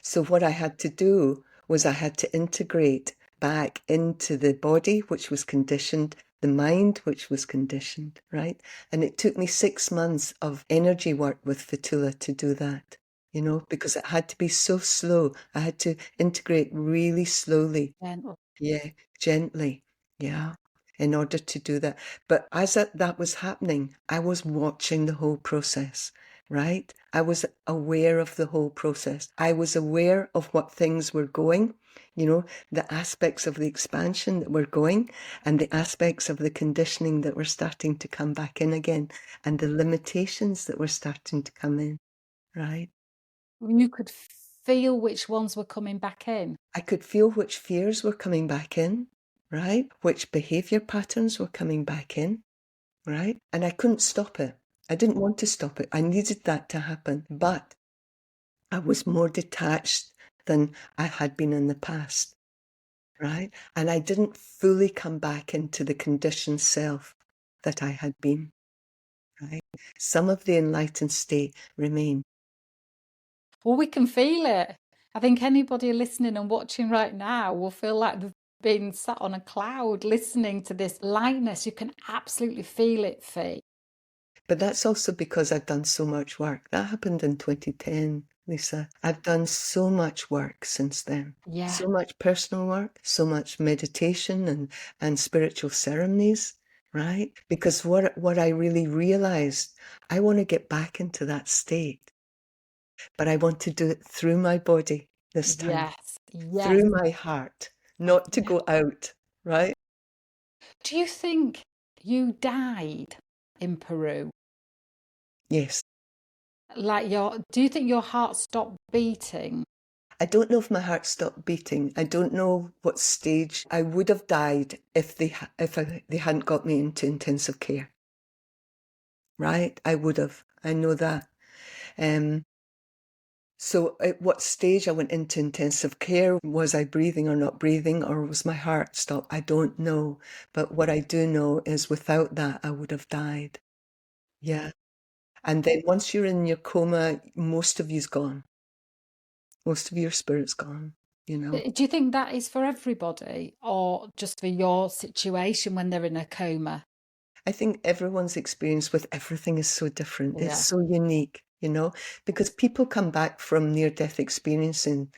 So what I had to do was I had to integrate back into the body, which was conditioned, the mind, which was conditioned, right? And it took me 6 months of energy work with Fetula to do that, because it had to be so slow. I had to integrate really slowly. Gentle. Yeah, gently. Yeah, in order to do that. But as that was happening, I was watching the whole process, right? I was aware of the whole process. I was aware of what things were going, the aspects of the expansion that were going and the aspects of the conditioning that were starting to come back in again and the limitations that were starting to come in, right? You could feel which ones were coming back in. I could feel which fears were coming back in, right? Which behavior patterns were coming back in, right? And I couldn't stop it. I didn't want to stop it. I needed that to happen. But I was more detached than I had been in the past, right? And I didn't fully come back into the conditioned self that I had been, right? Some of the enlightened state remained. Well, we can feel it. I think anybody listening and watching right now will feel like they've been sat on a cloud listening to this lightness. You can absolutely feel it, Fee. But that's also because I've done so much work. That happened in 2010, Lisa. I've done so much work since then. Yeah. So much personal work, so much meditation and spiritual ceremonies, right? Because what I really realized, I want to get back into that state. But I want to do it through my body this time. Yes. Through my heart, not to go out, right? Do you think you died in Peru? Yes. Do you think your heart stopped beating? I don't know if my heart stopped beating. I don't know what stage I would have died if they hadn't got me into intensive care. Right? I would have. I know that. So at what stage I went into intensive care, was I breathing or not breathing, or was my heart stopped? I don't know. But what I do know is without that, I would have died. Yeah. And then once you're in your coma, most of you's gone. Most of your spirit's gone, Do you think that is for everybody or just for your situation when they're in a coma? I think everyone's experience with everything is so different. Yeah. It's so unique, because people come back from near-death experience and,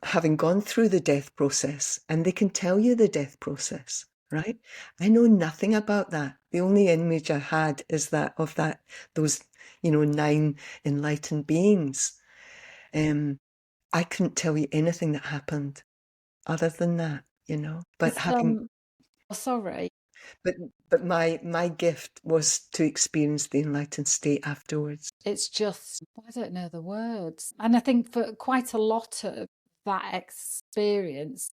having gone through the death process, and they can tell you the death process, right? I know nothing about that. The only image I had is those, 9 enlightened beings. I couldn't tell you anything that happened other than that, But sorry. But my gift was to experience the enlightened state afterwards. It's just, I don't know the words. And I think for quite a lot of that experience,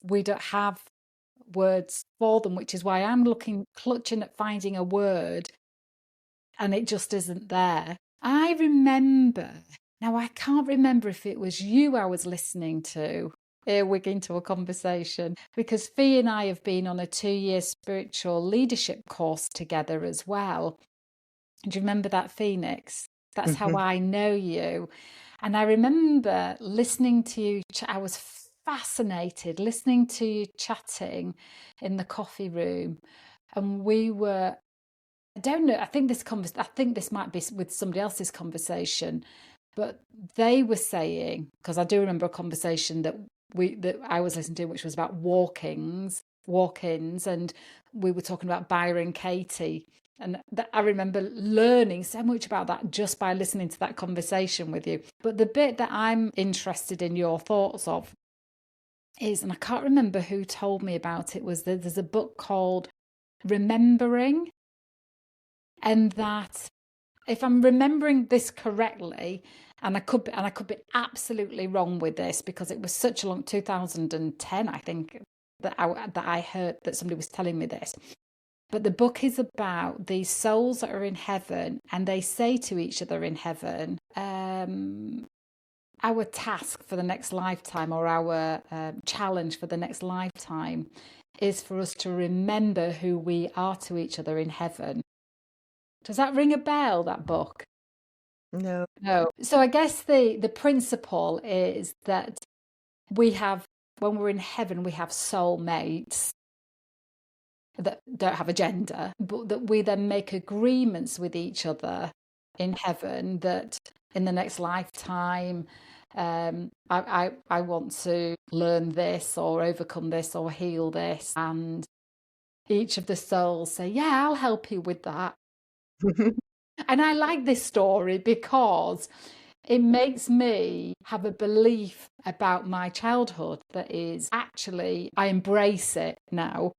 we don't have words for them, which is why I'm clutching at finding a word, and it just isn't there. I remember, now I can't remember if it was you I was listening to, earwig into a conversation, because Fee and I have been on a 2-year spiritual leadership course together as well. Do you remember that, Phoenix? That's how I know you. And I remember listening to you. I was fascinated listening to you chatting in the coffee room. And we were, I don't know, I think this might be with somebody else's conversation, but they were saying, because I do remember a conversation that I was listening to, which was about walk-ins, and we were talking about Byron Katie. And I remember learning so much about that just by listening to that conversation with you. But the bit that I'm interested in your thoughts of is, and I can't remember who told me about it, was that there's a book called Remembering, and that, if I'm remembering this correctly, and I could be absolutely wrong with this because it was such a long 2010, I think, that I heard that somebody was telling me this. But the book is about these souls that are in heaven, and they say to each other in heaven, our task for the next lifetime, or our challenge for the next lifetime, is for us to remember who we are to each other in heaven. Does that ring a bell, that book? No. No. So I guess the principle is that we have, when we're in heaven, we have soulmates that don't have a gender, but that we then make agreements with each other in heaven that in the next lifetime, I want to learn this or overcome this or heal this. And each of the souls say, yeah, I'll help you with that. And I like this story because it makes me have a belief about my childhood that is actually, I embrace it now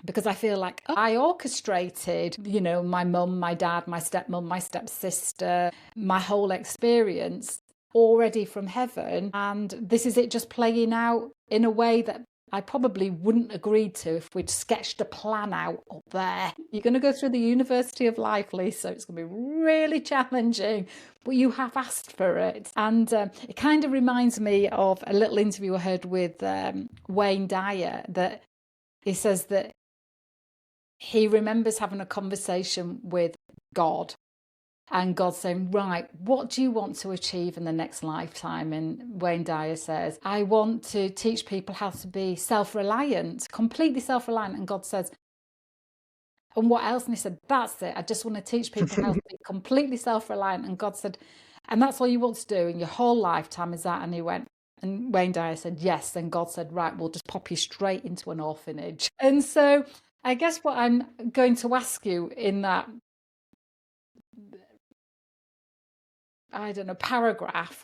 because I feel like I orchestrated, my mum, my dad, my stepmom, my stepsister, my whole experience already from heaven. And this is it just playing out in a way that I probably wouldn't agree to if we'd sketched a plan out up there. You're going to go through the University of Life, Lisa. It's going to be really challenging, but you have asked for it. And it kind of reminds me of a little interview I heard with Wayne Dyer, that he says that he remembers having a conversation with God, and God saying, right, what do you want to achieve in the next lifetime? And Wayne Dyer says, I want to teach people how to be self-reliant, completely self-reliant. And God says, and what else? And he said, that's it. I just want to teach people how to be completely self-reliant. And God said, and that's all you want to do in your whole lifetime, is that? And he went, and Wayne Dyer said, yes. Then God said, right, we'll just pop you straight into an orphanage. And so I guess what I'm going to ask you in that, I don't know, paragraph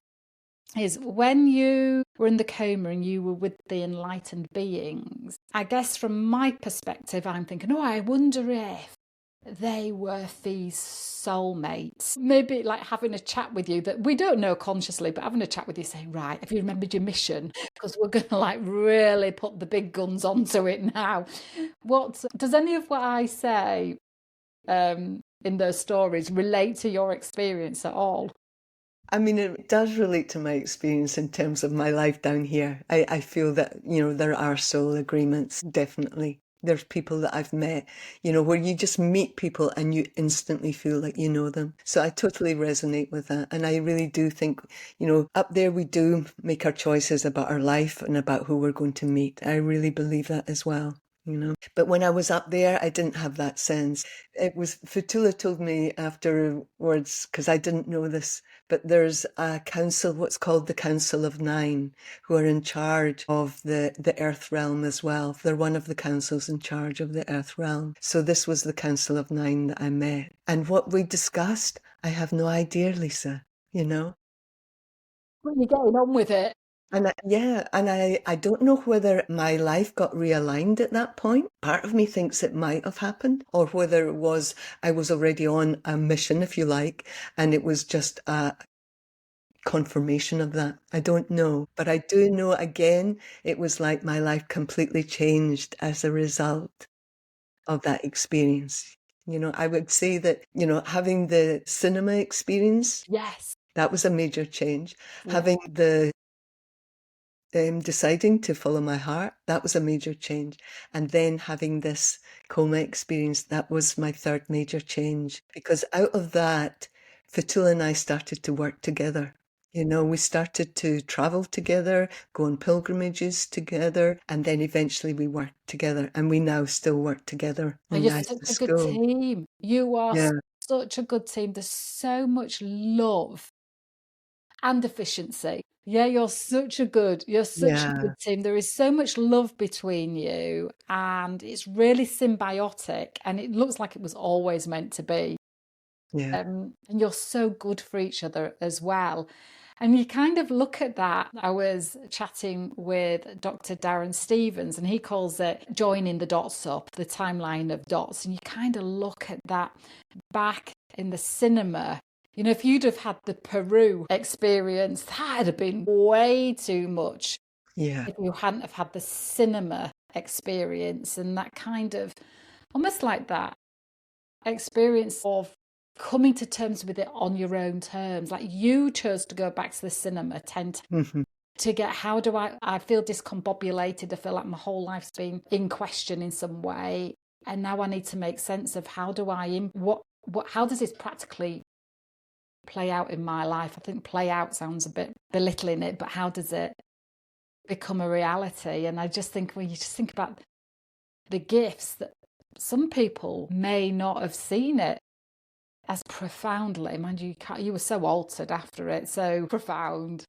is, when you were in the coma and you were with the enlightened beings, I guess from my perspective, I'm thinking, I wonder if they were these soulmates. Maybe like having a chat with you that we don't know consciously, but having a chat with you saying, right, have you remembered your mission? Because we're going to like really put the big guns onto it now. What does any of what I say in those stories relate to your experience at all? I mean, it does relate to my experience in terms of my life down here. I feel that, there are soul agreements, definitely. There's people that I've met, where you just meet people and you instantly feel like you know them. So I totally resonate with that. And I really do think, up there we do make our choices about our life and about who we're going to meet. I really believe that as well. But when I was up there, I didn't have that sense. It was Fetula told me afterwards, because I didn't know this, but there's a council, what's called the Council of Nine, who are in charge of the Earth realm as well. They're one of the councils in charge of the Earth realm. So this was the Council of Nine that I met. And what we discussed, I have no idea, Lisa, Well, you're getting on with it. And I don't know whether my life got realigned at that point. Part of me thinks it might have happened, or whether it was I was already on a mission, if you like, and it was just a confirmation of that. I don't know. But I do know, again, it was like my life completely changed as a result of that experience. I would say that, having the cinema experience, Yes. that was a major change. Yeah. Having the deciding to follow my heart, that was a major change. And then having this coma experience, that was my third major change. Because out of that, Fetula and I started to work together. We started to travel together, go on pilgrimages together, and then eventually we worked together. And we now still work together. And you're such a good team. You are such a good team. There's so much love and efficiency. Yeah, you're such a good team. There is so much love between you, and it's really symbiotic, and it looks like it was always meant to be. Yeah. And you're so good for each other as well. And you kind of look at that. I was chatting with Dr. Darren Stevens, and he calls it joining the dots up, the timeline of dots. And you kind of look at that back in the cinema You know, if you'd have had the Peru experience, that'd have been way too much. Yeah. If you hadn't have had the cinema experience and that kind of almost like that experience of coming to terms with it on your own terms. Like you chose to go back to the cinema 10 times Hmm. to get how do I feel discombobulated. I feel like my whole life's been in question in some way. And now I need to make sense of how do how does this practically play out in my life? I think play out sounds a bit belittling it, but how does it become a reality? And I just think when you just think about the gifts that some people may not have seen it as profoundly. Mind you, you were so altered after it, so profound.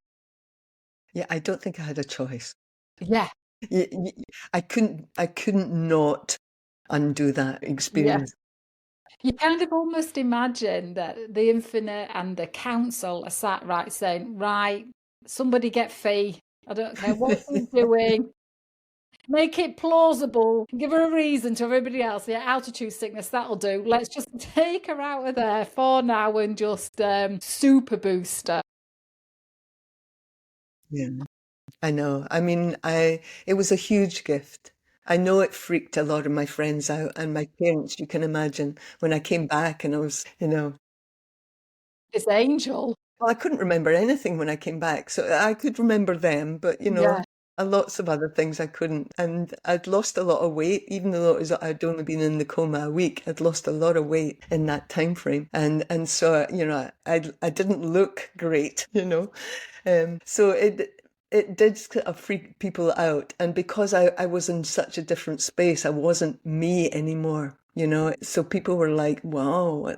Yeah, I don't think I had a choice. Yeah, Y- y- I couldn't not undo that yeah. experience. You kind of almost imagine that the infinite and the council are sat right saying, right, somebody get fee. I don't care what she's doing. Make it plausible. Give her a reason to everybody else. Yeah, altitude sickness, that'll do. Let's just take her out of there for now and just super boost her. Yeah, I know. I mean, it was a huge gift. I know it freaked a lot of my friends out and my parents, you can imagine, when I came back and I was, This angel. well, I couldn't remember anything when I came back. So I could remember them, but Yeah. lots of other things I couldn't. And I'd lost a lot of weight, even though I'd only been in the coma a week. I'd lost a lot of weight in that time frame, and so I didn't look great. So it did kind of freak people out, and because I was in such a different space, I wasn't me anymore. So people were like, wow,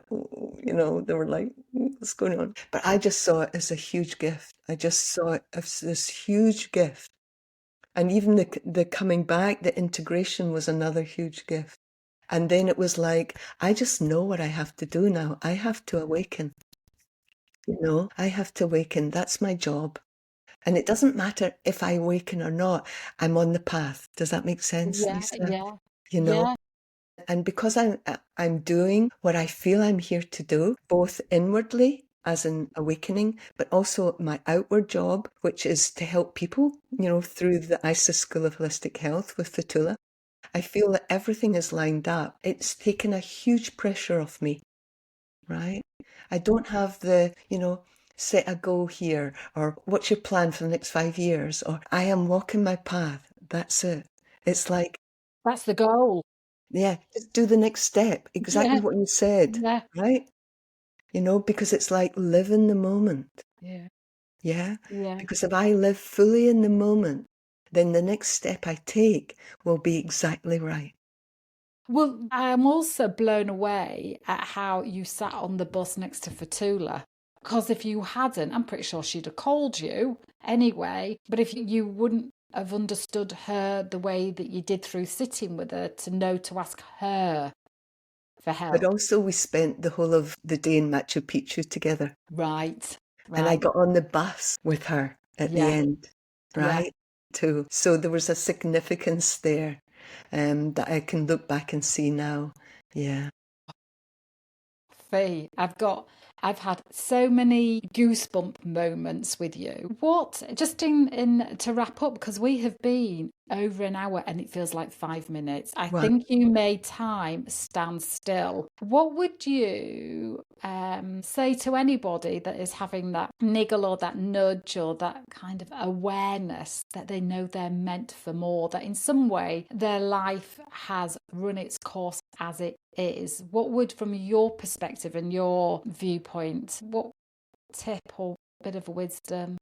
they were like, what's going on? But I just saw it as a huge gift. I just saw it as this huge gift. And even the coming back, the integration was another huge gift. And then it was like, I just know what I have to do now. I have to awaken. I have to awaken. That's my job. And it doesn't matter if I awaken or not. I'm on the path. Does that make sense, Yeah, Lisa? yeah, You know, yeah. and because I'm doing what I feel I'm here to do, both inwardly as an awakening, but also my outward job, which is to help people, through the ISIS School of Holistic Health with Fetula. I feel that everything is lined up. It's taken a huge pressure off me, right? I don't have set a goal here, or what's your plan for the next 5 years, or I am walking my path. That's it. It's like, That's the goal. yeah, just do the next step. Exactly Yeah, what you said, yeah, right? Because it's like live in the moment. yeah, Yeah. yeah. Because if I live fully in the moment, then the next step I take will be exactly right. Well, I'm also blown away at how you sat on the bus next to Fatula. Because if you hadn't, I'm pretty sure she'd have called you anyway. But if you wouldn't have understood her the way that you did through sitting with her to know to ask her for But help. also we spent the whole of the day in Machu Picchu together. Right, And I right. got on the bus with her at the Yeah, end, yeah. right? Too. So there was a significance there, that I can look back and see now. Yeah. Fee, I've had so many goosebump moments with you. What, just in to wrap up, because we have been over an hour and it feels like 5 minutes. I Well, think you made time stand still. What would you say to anybody that is having that niggle or that nudge or that kind of awareness that they know they're meant for more, that in some way their life has run its course as it is? What would, from your perspective and your viewpoint, what tip or bit of wisdom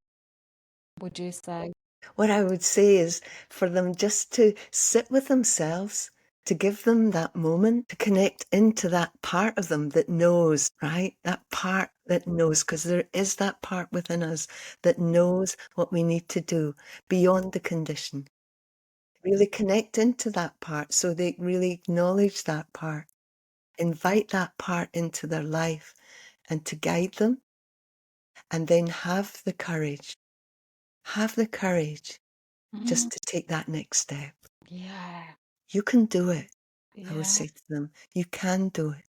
would you say? what I would say is for them just to sit with themselves, to give them that moment, to connect into that part of them that knows, right? That part that knows, because there is that part within us that knows what we need to do beyond the condition. Really connect into that part so they really acknowledge that part, invite that part into their life and to guide them, and then have the courage Mm, just to take that next step. yeah, You can do it, I would yeah. say to them. You can do it.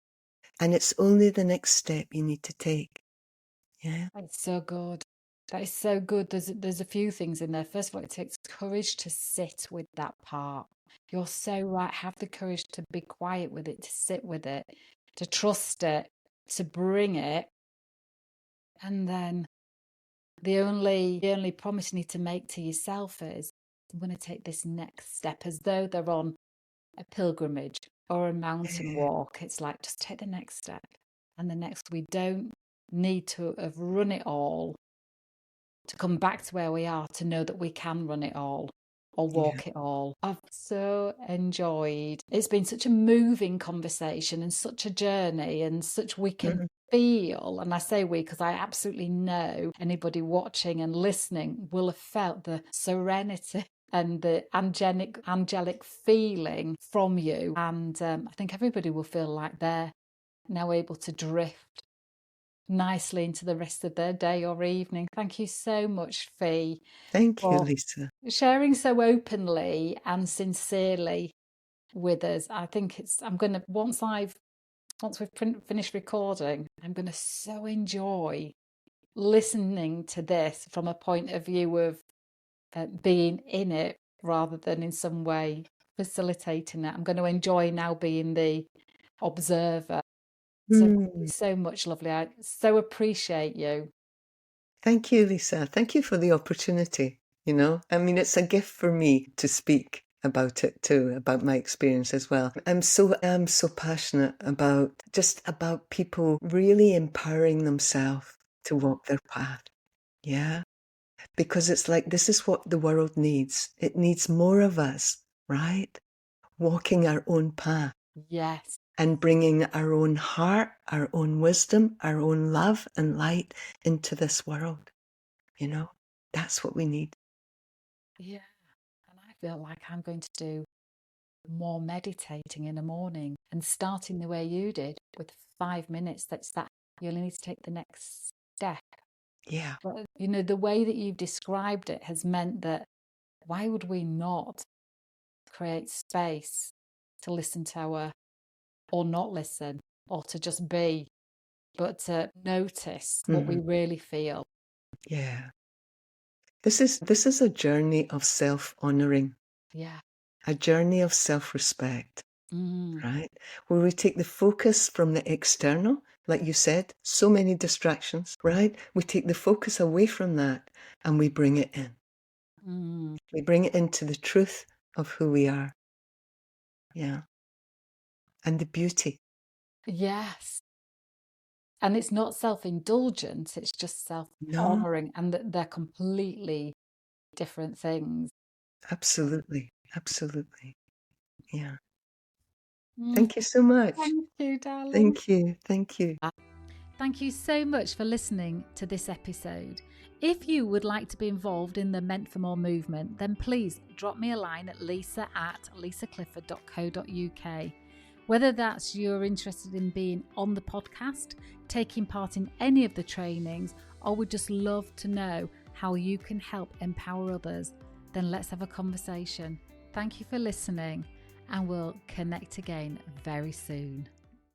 And it's only the next step you need to take. Yeah. It's so good. That is so good. There's a few things in there. First of all, it takes courage to sit with that part. You're so right. Have the courage to be quiet with it, to sit with it, to trust it, to bring it. And then the only promise you need to make to yourself is, I'm going to take this next step, as though they're on a pilgrimage or a mountain Yeah. walk. It's like, just take the next step and the next. We don't need to have run it all to come back to where we are, to know that we can run it all or Yeah. walk it all. I've so enjoyed. It's been such a moving conversation and such a journey, and such we can Mhm. feel, and I say we because I absolutely know anybody watching and listening will have felt the serenity and the angelic feeling from you. And I think everybody will feel like they're now able to drift nicely into the rest of their day or evening. Thank you so much, Fee, Thank you, for Lisa. sharing so openly and sincerely with us. I think once we've finished recording, I'm going to so enjoy listening to this from a point of view of being in it rather than in some way facilitating it. I'm going to enjoy now being the observer. So thank you Mm. so much, lovely. I so appreciate you. Thank you, Lisa. Thank you for the opportunity. I mean, it's a gift for me to speak about it too, about my experience as well. I'm so passionate about people really empowering themselves to walk their path. Yeah. Because it's like, this is what the world needs. It needs more of us, right? Walking our own path Yes. and bringing our own heart, our own wisdom, our own love and light into this world. That's what we need. Yeah. And I feel like I'm going to do more meditating in the morning, and starting the way you did with 5 minutes. That's that. You only need to take the next step. Yeah. But, the way that you've described it has meant that why would we not create space to listen to or not listen, or to just be, but to notice what we Mhm. really feel? Yeah. This is a journey of self-honoring, Yeah. a journey of self-respect, Mm, right? Where we take the focus from the external, like you said, so many distractions, right? We take the focus away from that and we bring it in. mm. We bring it into the truth of who we are. Yeah. And the beauty. Yes. And it's not self-indulgence, it's just No, self-honoring, and that they're completely different things. absolutely. Absolutely. Yeah. Mm, Thank you so much. thank you, darling. Thank you. Thank you. Thank you so much for listening to this episode. If you would like to be involved in the Meant for More movement, then please drop me a line at lisa@lisaclifford.co.uk. Whether that's you're interested in being on the podcast, taking part in any of the trainings, or would just love to know how you can help empower others, then let's have a conversation. Thank you for listening, and we'll connect again very soon.